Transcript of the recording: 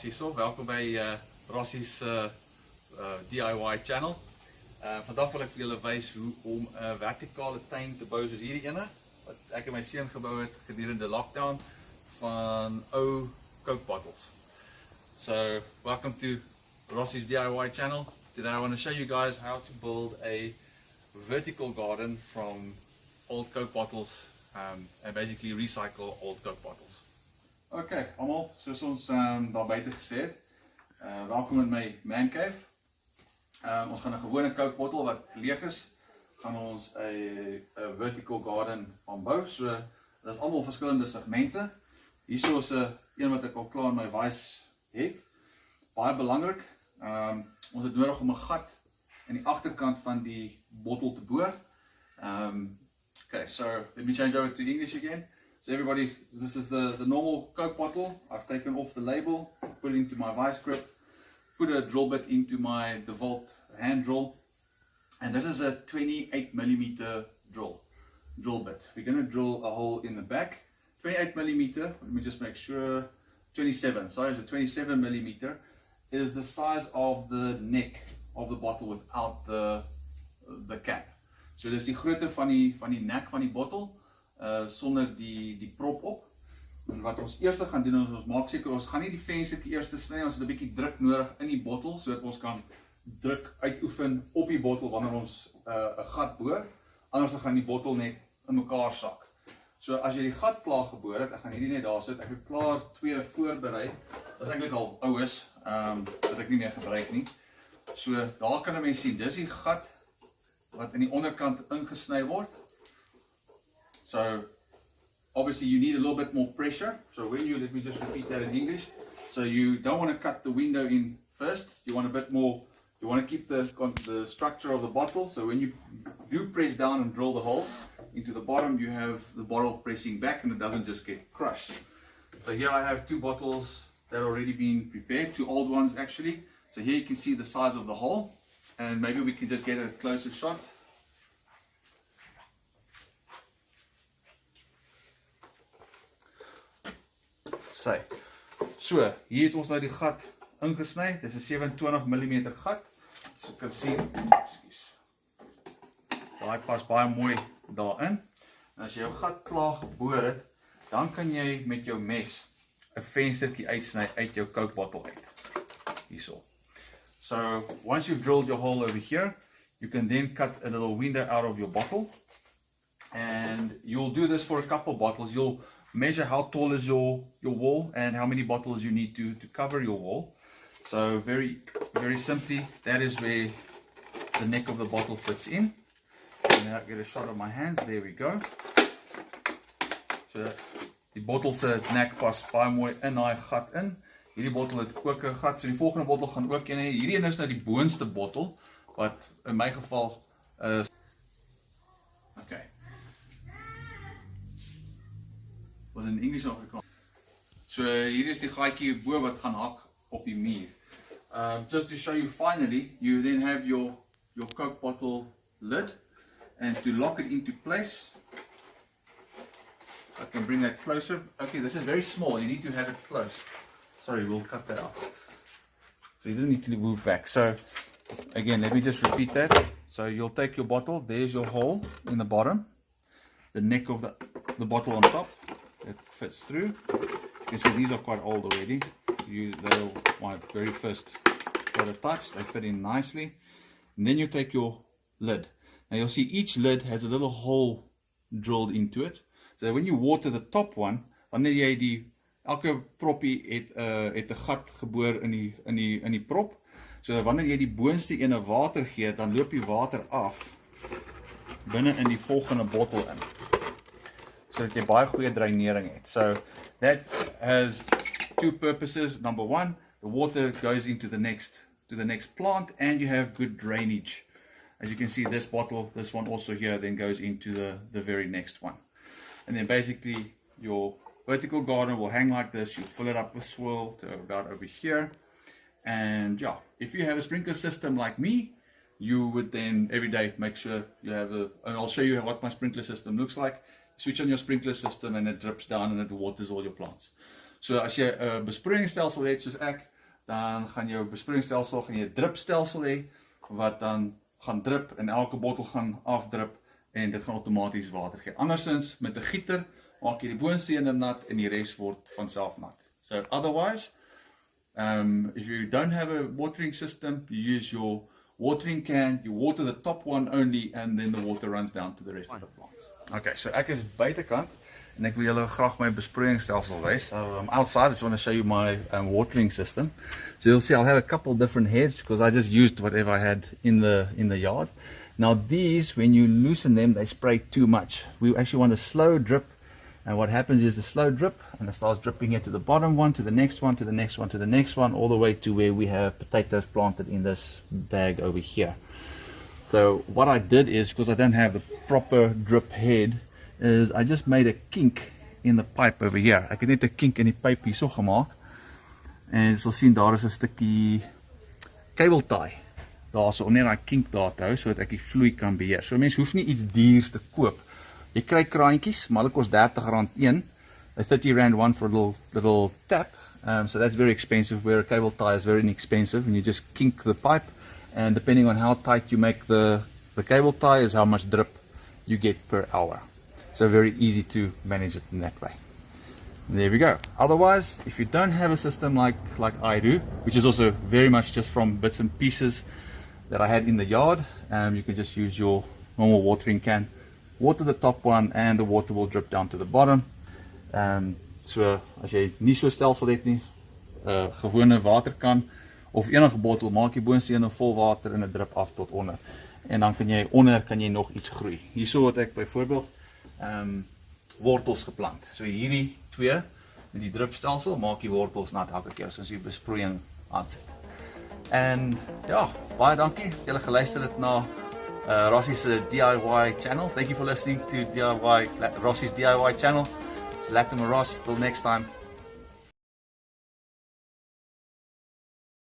Rossie so. Welkom bij Rossie's DIY channel. Vandaag wil ik vir julle wys hoe om 'n vertikale tuin te bou soos hierdie ene wat ek en my seun gebou het gedurende lockdown van ou Coke bottles. So, welcome to Rossie's DIY channel. Today I want to show you guys how to build a vertical garden from old Coke bottles and basically recycle old Coke bottles. Okay, allemaal, soos ons daar buite gesê het, welkom in my man cave. Ons gaan 'n gewone Coke bottle wat leeg is, gaan ons 'n vertical garden van bou. So, dit is allemaal verskillende segmente. Hierso is 'n een wat ek al klaar in my vise het. Baie belangrik, ons het nodig om 'n gat in die agterkant van die bottel te boor. Okay, so let me change over to English again. So everybody, this is the normal Coke bottle. I've taken off the label, put it into my vice grip, put a drill bit into my DeWalt hand drill, and this is a 28mm drill bit. We're going to drill a hole in the back. 28mm, let me just make sure, 27, sorry, so 27mm is the size of the neck of the bottle without the cap. So dis die grootte van die nek van die bottel, sonder die prop op. En wat ons eers gaan doen is ons maak seker ons gaan nie die venstertjie eers sny, ons het 'n bietjie druk nodig in die bottel sodat ons kan druk uitoefen op die bottel wanneer ons 'n gat boor. Anders gaan die bottel net in mekaar sak. So as jy die gat klaar geboor het, ek gaan hierdie net daar sit. Ek het klaar 2 voorberei. Dit is eintlik al oues wat ek nie meer gebruik nie. So daar kan 'n mens sien, dis die gat wat in die onderkant ingesny word. So obviously you need a little bit more pressure. So when you, let me just repeat that in English. So you don't want to cut the window in first. You want a bit more, you want to keep the structure of the bottle. So when you do press down and drill the hole into the bottom, you have the bottle pressing back and it doesn't just get crushed. So here I have 2 bottles that are already been prepared, 2 old ones actually. So here you can see the size of the hole, and maybe we can just get a closer shot. So, hier het ons nou die gat ingesny. Dit is 'n 27mm gat. So jy kan sien, daai pas baie mooi daarin. En as jy jou gat klaar geboor het, dan kan jy met jou mes 'n venstertjie uitsny uit jou Coke bottle uit. Hierso. So once you've drilled your hole over here, you can then cut a little window out of your bottle, and you'll do this for a couple bottles. You'll measure how tall is your wall and how many bottles you need to cover your wall. So very simply, that is where the neck of the bottle fits in. And now I get a shot of my hands. There we go. So die bottel se nek pas baie mooi in daai gat in. Hierdie bottel het ook 'n gat, so die volgende bottel gaan ook een hê. Hierdie een is nou die boonste bottel, wat in my geval is. Okay. Was in Engels nog gekom. So hier is die gaatjie bo wat gaan hak op die muur. Just to show you finally, you then have your Coke bottle lid, and to lock it into place, I can bring that closer. Okay, this is very small, you need to have it close. Sorry, we'll cut that out. So you don't need to move back. So again, let me just repeat that. So you'll take your bottle, there's your hole in the bottom, the neck of the bottle on top, it fits through. You can see these are quite old already. They're my very first prototypes, they fit in nicely. And then you take your lid. Now you'll see each lid has a little hole drilled into it. So when you water the top one, wanneer jy elke proppie het 'n gat geboor in die prop. So wanneer jy die boonste ene water gee, dan loop die water af binne in die volgende bottel in, sodat jy baie goeie dreinering het. So that has 2 purposes. Number 1, the water goes into the next plant, and you have good drainage. As you can see, this bottle, this one also here, then goes into the very next one. And then basically your vertical garden will hang like this. You fill it up with swirl to about over here, and yeah, if you have a sprinkler system like me, you would then every day make sure you have and I'll show you what my sprinkler system looks like. Switch on your sprinkler system and it drips down and it waters all your plants. So as jy 'n besproeiingsstelsel het soos ek, dan gaan jou besproeiingsstelsel gaan jy 'n drupstelsel hê wat dan gaan drip en elke bottel gaan afdrip en dit gaan outomaties water gee. Andersins met 'n gieter maak jy die boonste een nat en die res word van self nat. So otherwise, if you don't have a watering system, you use your watering can, you water the top one only and then the water runs down to the rest of the plants. Okay, so ek is buitekant en ek wil julle graag my besproeiingsstelsel wys. So I'm outside, I just want to show you my watering system. So you'll see I'll have a couple different heads because I just used whatever I had in the yard. Now these, when you loosen them, they spray too much. We actually want a slow drip, and what happens is the slow drip and it starts dripping here to the bottom one, to the next one, to the next one, to the next one, all the way to where we have potatoes planted in this bag over here. So what I did is, because I don't have the proper drip head, is I just made a kink in the pipe over here. Ek het net 'n kink in die pyp hierso gemaak. En jy sal sien daar is 'n stukkie cable tie daarso om net daai kink daar te hou sodat ek die vloei kan beheer. So mense hoef nie iets duurs te koop. Jy kry kraantjies, maar hulle kos R30 een. A 30 rand one for a little tap. So that's very expensive, where a cable tie is very inexpensive, and you just kink the pipe, and depending on how tight you make the cable tie is how much drip you get per hour. So very easy to manage it in that way. And there we go. Otherwise, if you don't have a system like I do, which is also very much just from bits and pieces that I had in the yard, you can just use your normal watering can, water the top one, and the water will drip down to the bottom. So as jy nie so stelsel het nie, gewone waterkan of enige bottel, maak jy boonste een vol water en dit drip af tot onder. En dan kan jy onder nog iets groei. Hierso het ek byvoorbeeld wortels geplant. So hierdie twee met die drupstelsel maak die wortels nat elke keer as jy besproeiing aansit. En ja, baie dankie dat julle geluister het na Rossie's DIY channel. Thank you for listening to Rossie's DIY channel. It's Latin Ross. Till next time.